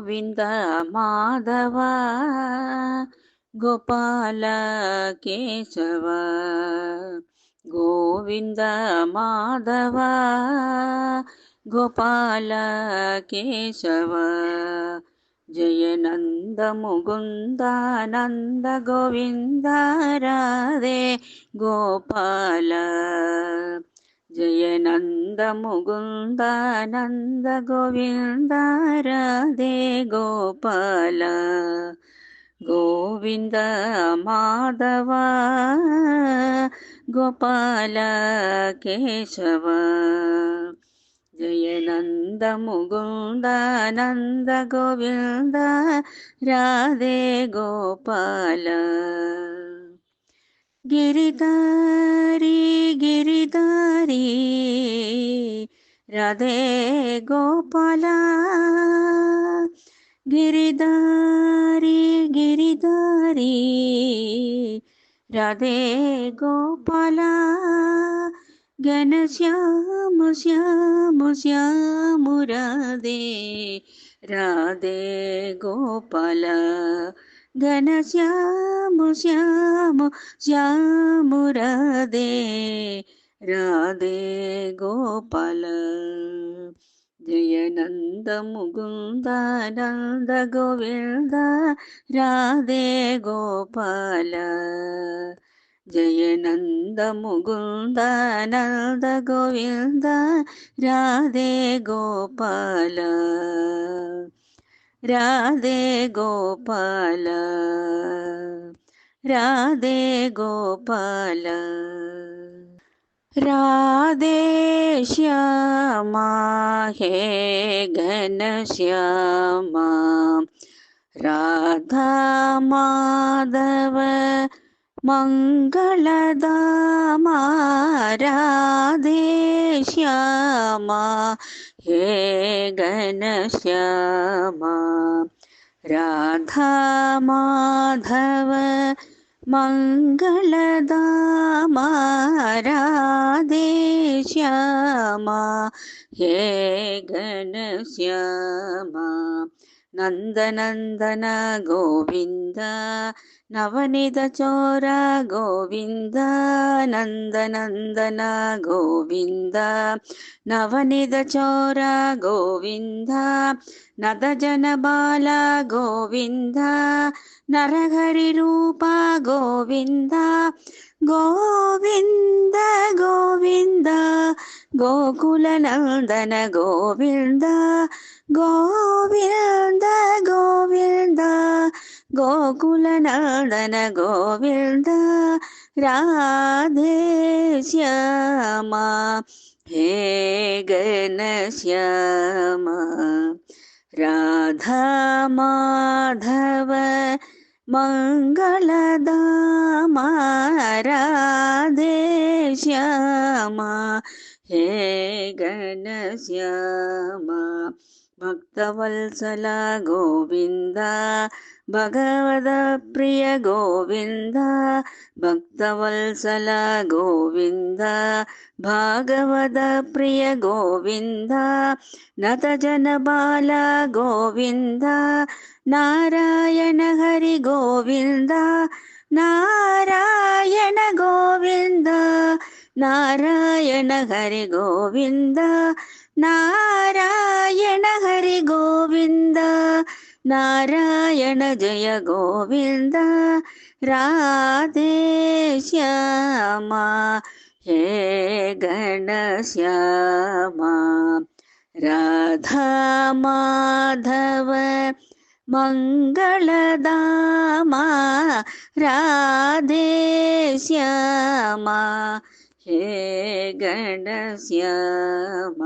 ಗೋವಿಂದ ಮಾಧವ ಗೋಪಾಲ ಕೇಶವ ಗೋವಿಂದ ಮಾಧವ ಗೋಪಾಲ ಕೇಶವ ಜಯ ನಂದ ಮುಕುಂದ ನಂದ ಗೋವಿಂದ ರಾಧೆ ಗೋಪಾಲ ಜಯ ನಂದ ಮುಕುಂದ ನಂದ ಗೋವಿಂದ ರಾಧೆ ಗೋಪಾಲ ಗೋವಿಂದ ಮಾಧವ ಗೋಪಾಲ ಕೇಶವ ಜಯ ನಂದ ಮುಕುಂದ ನಂದ ಗೋವಿಂದ ರಾಧೆ ಗೋಪಾಲ ಗಿರಿಧಾರಿ ಗಿರಿಧಾರಿ ರಾಧೆ ಗೋಪಾಲ ಗಿರಿಧಾರಿ ಗಿರಿಧಾರಿ ರಾಧೆ ಗೋಪಾಲ ಘನ ಶ್ಯಾಮ ಶ್ಯಾಮ ಶ್ಯಾಮ ರಾಧೆ ರಾಧೆ ಗೋಪಾಲ ಘನ ಶ್ಯಾಮ ಶ್ಯಾಮ ಶ್ಯಾಮ ರಾಧೆ ರಾಧೆ ಗೋಪಾಲ ಜಯ ನಂದ ಮುಕುಂದ ನಂದ ಗೋವಿಂದ ರಾಧೆ ಗೋಪಾಲ ಜಯ ನಂದ ಮುಕುಂದ ನಂದ ಗೋವಿಂದ ರಾಧೆ ಗೋಪಾಲ ರಾಧೆ ಗೋಪಾಲ ರಾಧೆ ಗೋಪಾಲ ರಾಧೆ ಶ್ಯಾಮ ಹೇ ಘನ ಶ್ಯಾಮ ರಾಧಾ ಮಾಧವ ಮಂಗಳಧಾಮ ರಾಧೆ ಶ್ಯಾಮ ಹೇ ಘನ ಶ್ಯಾಮ ರಾಧಾ ಮಾಧವ ಮಂಗಳಧಾಮ ರಾಧೆ ಶ್ಯಾಮ ಹೇ ಘನ ಶ್ಯಾಮ ನಂದನಂದನ ಗೋವಿಂದ ನವನಿಧ ಚೋರ ಗೋವಿಂದ ನಂದನಂದನ ಗೋವಿಂದ ನವನಿಧ ಚೋರ ಗೋವಿಂದ ನದ ಜನ ಬಾಲ ಗೋವಿಂದ ನರಹರಿ ರೂಪ ಗೋವಿಂದ ಗೋವಿಂದ ಗೋವಿಂದ ಗೋಕುಲ ನಂದನ ಗೋವಿಂದ ಗೋವಿಂದ ಗೋವಿಂದ ಗೋಕುಲ ನಂದನ ಗೋವಿಂದ ರಾಧೆ ಶ್ಯಾಮ ಹೇ ಘನ ಶ್ಯಾಮ ರಾಧಾ ಮಾಧವ ಮಂಗಳಧಾಮ ರಾಧೆ ಶ್ಯಾಮ ಹೇ ಘನ ಶ್ಯಾಮ ಭಕ್ತವತ್ಸಲ ಗೋವಿಂದ ಭಗವದ ಪ್ರಿಯ ಗೋವಿಂದ ಭಕ್ತವತ್ಸಲ ಗೋವಿಂದ ಭಾಗವದ ಪ್ರಿಯ ಗೋವಿಂದ ನತ ಜನ ಬಾಲ ಗೋವಿಂದ ನಾರಾಯಣ ಹರಿ ಗೋವಿಂದ ನಾರಾಯಣ ಗೋವಿಂದ ನಾರಾಯಣ ಹರಿ ಗೋವಿಂದ ನಾರಾಯಣ ಹರಿ ಗೋವಿಂದ ನಾರಾಯಣ ಜಯ ಗೋವಿಂದ ರಾಧೆ ಶ್ಯಾಮ ಹೇ ಘನ ಶ್ಯಾಮ ರಾಧಾ ಮಾಧವ ಮಂಗಳಧಾಮ ರಾಧೆ ಶ್ಯಾಮ ಹೇ ಘನ ಶ್ಯಾಮ